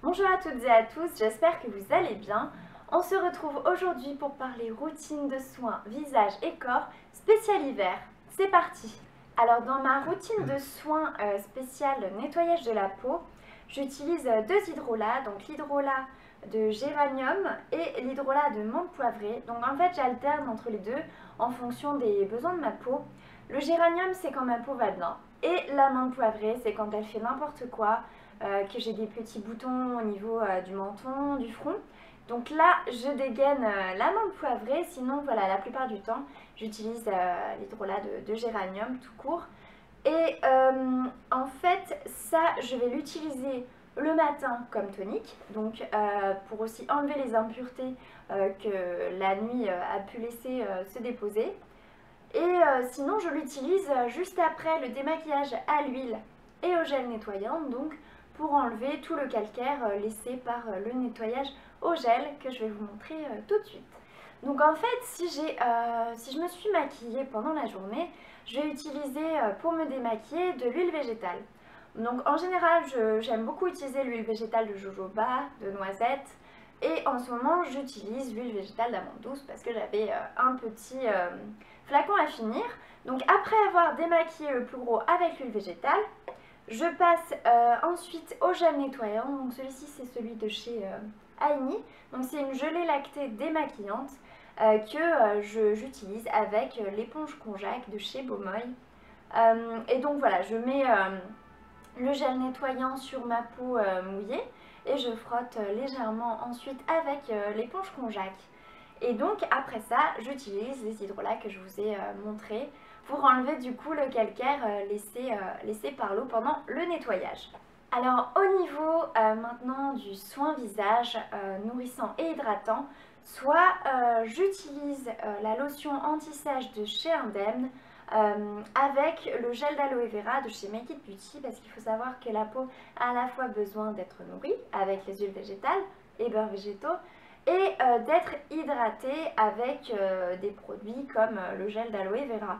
Bonjour à toutes et à tous, j'espère que vous allez bien. On se retrouve aujourd'hui pour parler routine de soins visage et corps spécial hiver. C'est parti. Alors dans ma routine de soins spécial nettoyage de la peau, j'utilise deux hydrolats, donc l'hydrolat de géranium et l'hydrolat de menthe poivrée. Donc en fait j'alterne entre les deux en fonction des besoins de ma peau. Le géranium c'est quand ma peau va bien et la menthe poivrée c'est quand elle fait n'importe quoi, que j'ai des petits boutons au niveau du menton, du front. Donc là, je dégaine la menthe poivrée, sinon voilà, la plupart du temps, j'utilise l'hydrolat de géranium tout court. Et en fait, ça, je vais l'utiliser le matin comme tonique, donc pour aussi enlever les impuretés que la nuit a pu laisser se déposer. Et sinon, je l'utilise juste après le démaquillage à l'huile et au gel nettoyant, donc pour enlever tout le calcaire laissé par le nettoyage au gel que je vais vous montrer tout de suite. Donc en fait, si je me suis maquillée pendant la journée, je vais utiliser pour me démaquiller de l'huile végétale. Donc en général, j'aime beaucoup utiliser l'huile végétale de jojoba, de noisette. Et en ce moment, j'utilise l'huile végétale d'amande douce parce que j'avais un petit flacon à finir. Donc après avoir démaquillé le plus gros avec l'huile végétale, je passe ensuite au gel nettoyant. Donc celui-ci, c'est celui de chez Aini. Donc c'est une gelée lactée démaquillante que j'utilise avec l'éponge Conjac de chez Beaumoy. Et donc voilà, je mets le gel nettoyant sur ma peau mouillée et je frotte légèrement ensuite avec l'éponge Conjac. Et donc après ça, j'utilise les hydrolats que je vous ai montrés pour enlever du coup le calcaire laissé par l'eau pendant le nettoyage. Alors au niveau maintenant du soin visage nourrissant et hydratant, soit j'utilise la lotion anti-sèche de chez Indemne avec le gel d'aloe vera de chez Make It Beauty, parce qu'il faut savoir que la peau a à la fois besoin d'être nourrie avec les huiles végétales et beurres végétaux et d'être hydratée avec des produits comme le gel d'aloe vera.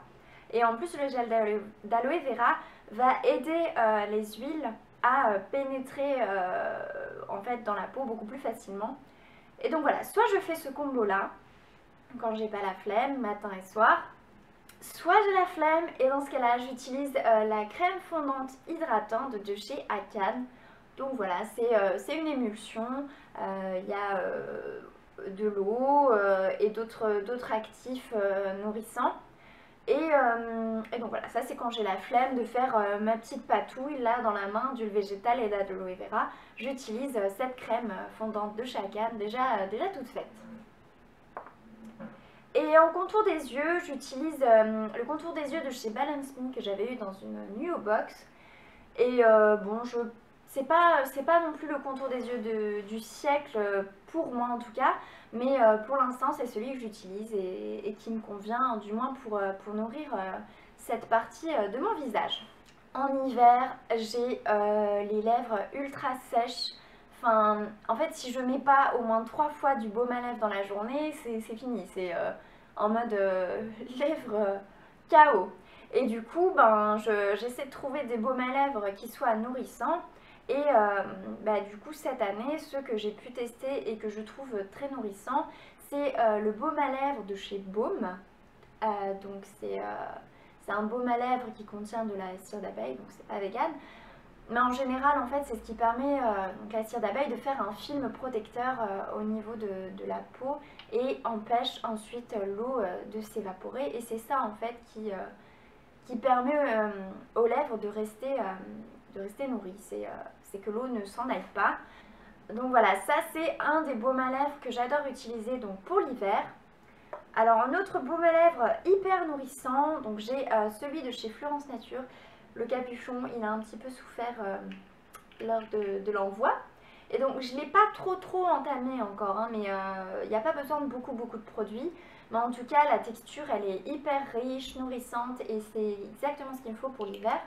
Et en plus le gel d'aloe vera va aider les huiles à pénétrer en fait dans la peau beaucoup plus facilement. Et donc voilà, soit je fais ce combo là quand j'ai pas la flemme matin et soir, soit j'ai la flemme et dans ce cas-là, j'utilise la crème fondante hydratante de chez Akan. Donc voilà, c'est une émulsion. Il y a de l'eau et d'autres actifs nourrissants. Et donc voilà, ça c'est quand j'ai la flemme de faire ma petite patouille là dans la main d'huile végétale et d'aloe vera. J'utilise cette crème fondante de chez Akan déjà toute faite. Et en contour des yeux, j'utilise le contour des yeux de chez Balance Me que j'avais eu dans une Nuo Box. Et bon, c'est pas non plus le contour des yeux du siècle, pour moi en tout cas, mais pour l'instant c'est celui que j'utilise et qui me convient, du moins pour nourrir cette partie de mon visage. En hiver, j'ai les lèvres ultra sèches. Enfin, en fait, si je mets pas au moins 3 fois du baume à lèvres dans la journée, c'est fini. C'est en mode lèvres KO. Et du coup, ben, j'essaie de trouver des baumes à lèvres qui soient nourrissants. Et bah, du coup, cette année, ceux que j'ai pu tester et que je trouve très nourrissants, c'est le baume à lèvres de chez Baume. Donc c'est un baume à lèvres qui contient de la cire d'abeille, donc c'est pas vegan. Mais en général, en fait, c'est ce qui permet donc la cire d'abeille de faire un film protecteur au niveau de la peau et empêche ensuite l'eau de s'évaporer. Et c'est ça en fait qui permet aux lèvres de rester nourries. C'est que l'eau ne s'en aille pas. Donc voilà, ça c'est un des baumes à lèvres que j'adore utiliser donc pour l'hiver. Alors un autre baume à lèvres hyper nourrissant, donc j'ai celui de chez Florence Nature. Le capuchon, il a un petit peu souffert lors de l'envoi. Et donc je ne l'ai pas trop entamé encore, hein, mais il n'y a pas besoin de beaucoup de produits. Mais en tout cas, la texture, elle est hyper riche, nourrissante et c'est exactement ce qu'il me faut pour l'hiver.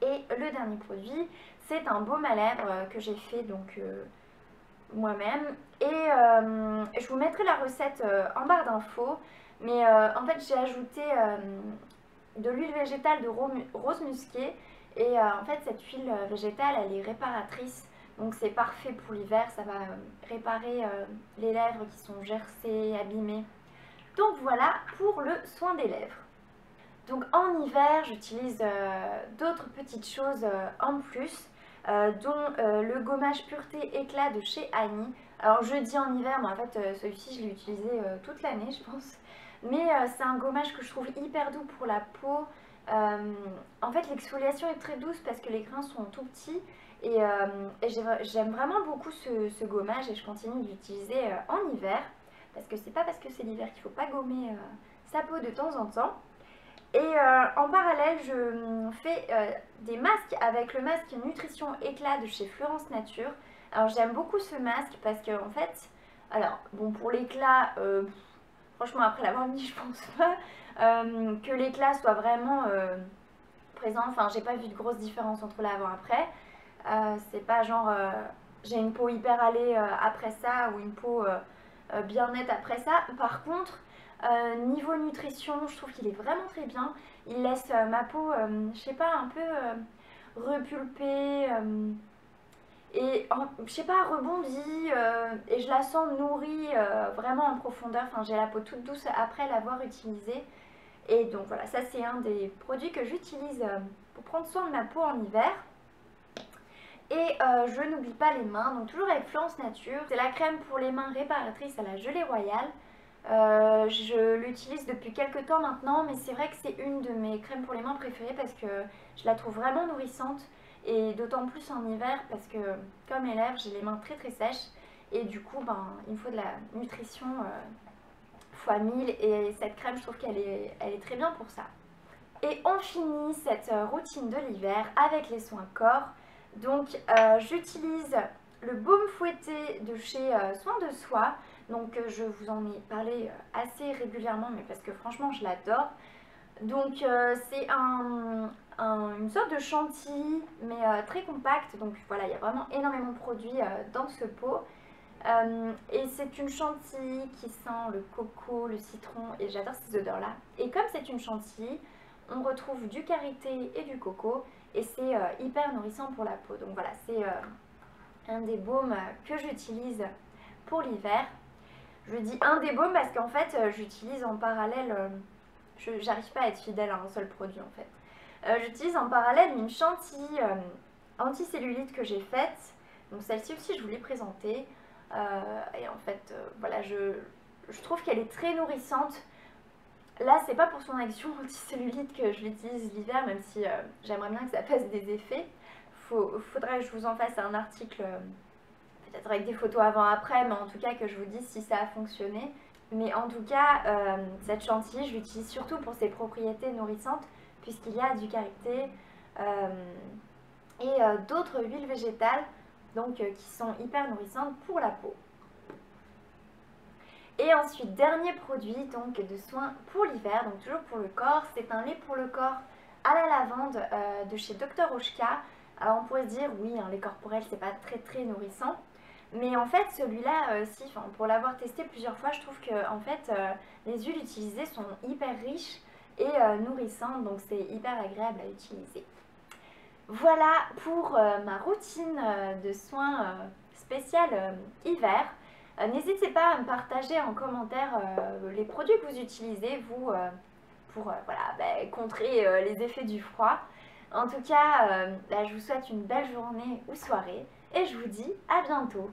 Et le dernier produit, c'est un baume à lèvres que j'ai fait donc moi-même. Et je vous mettrai la recette en barre d'infos. Mais en fait, j'ai ajouté de l'huile végétale de rose musquée. Et en fait, cette huile végétale, elle est réparatrice Donc c'est parfait pour l'hiver, ça va réparer les lèvres qui sont gercées, abîmées. Donc voilà pour le soin des lèvres. Donc en hiver, j'utilise d'autres petites choses en plus, dont le gommage pureté éclat de chez Annie. Alors je dis en hiver, mais en fait celui-ci je l'ai utilisé toute l'année je pense. Mais c'est un gommage que je trouve hyper doux pour la peau. En fait l'exfoliation est très douce parce que les grains sont tout petits. Et j'aime vraiment beaucoup ce gommage et je continue d'utiliser en hiver. Parce que c'est pas parce que c'est l'hiver qu'il faut pas gommer sa peau de temps en temps. Et en parallèle, je fais des masques avec le masque Nutrition Éclat de chez Florence Nature. Alors j'aime beaucoup ce masque parce que en fait, alors bon pour l'éclat, franchement après l'avoir mis je pense pas que l'éclat soit vraiment présent. Enfin j'ai pas vu de grosse différence entre l'avant et après. C'est pas genre j'ai une peau hyper allée après ça ou une peau bien nette après ça. Par contre, niveau nutrition, je trouve qu'il est vraiment très bien. Il laisse ma peau, je sais pas, un peu repulpée et je sais pas, rebondie et je la sens nourrie vraiment en profondeur. Enfin, j'ai la peau toute douce après l'avoir utilisée. Et donc voilà, ça c'est un des produits que j'utilise pour prendre soin de ma peau en hiver. Et je n'oublie pas les mains, donc toujours avec Florence Nature. C'est la crème pour les mains réparatrice à la gelée royale. Je l'utilise depuis quelques temps maintenant, mais c'est vrai que c'est une de mes crèmes pour les mains préférées parce que je la trouve vraiment nourrissante. Et d'autant plus en hiver parce que comme mes lèvres, j'ai les mains très très sèches. Et du coup, ben, il me faut de la nutrition fois 1000. Et cette crème, je trouve qu'elle est très bien pour ça. Et on finit cette routine de l'hiver avec les soins corps. Donc j'utilise le baume fouetté de chez Soins de Soi. Donc je vous en ai parlé assez régulièrement, mais parce que franchement je l'adore. Donc c'est une sorte de chantilly, mais très compact. Donc voilà, il y a vraiment énormément de produits dans ce pot. Et c'est une chantilly qui sent le coco, le citron, et j'adore ces odeurs-là. Et comme c'est une chantilly, on retrouve du karité et du coco, et c'est hyper nourrissant pour la peau. Donc voilà, c'est un des baumes que j'utilise pour l'hiver. Je dis un des baumes parce qu'en fait j'utilise en parallèle, j'arrive pas à être fidèle à un seul produit en fait. J'utilise en parallèle une chantilly anti-cellulite que j'ai faite. Donc celle-ci aussi je vous l'ai présentée. Et en fait voilà, je trouve qu'elle est très nourrissante. Là c'est pas pour son action anti-cellulite que je l'utilise l'hiver, même si j'aimerais bien que ça fasse des effets. Faudrait que je vous en fasse un article peut-être avec des photos avant-après, mais en tout cas que je vous dise si ça a fonctionné. Mais en tout cas, cette chantilly, je l'utilise surtout pour ses propriétés nourrissantes, puisqu'il y a du karité et d'autres huiles végétales donc, qui sont hyper nourrissantes pour la peau. Et ensuite, dernier produit donc, de soins pour l'hiver, donc toujours pour le corps, c'est un lait pour le corps à la lavande de chez Dr Oshka. Alors on pourrait se dire, oui, un lait corporel, c'est pas très très nourrissant. Mais en fait, celui-là, si, pour l'avoir testé plusieurs fois, je trouve que en fait, les huiles utilisées sont hyper riches et nourrissantes, donc c'est hyper agréable à utiliser. Voilà pour ma routine de soins spéciale hiver. N'hésitez pas à me partager en commentaire les produits que vous utilisez, vous, pour voilà, contrer les effets du froid. En tout cas, là, je vous souhaite une belle journée ou soirée et je vous dis à bientôt.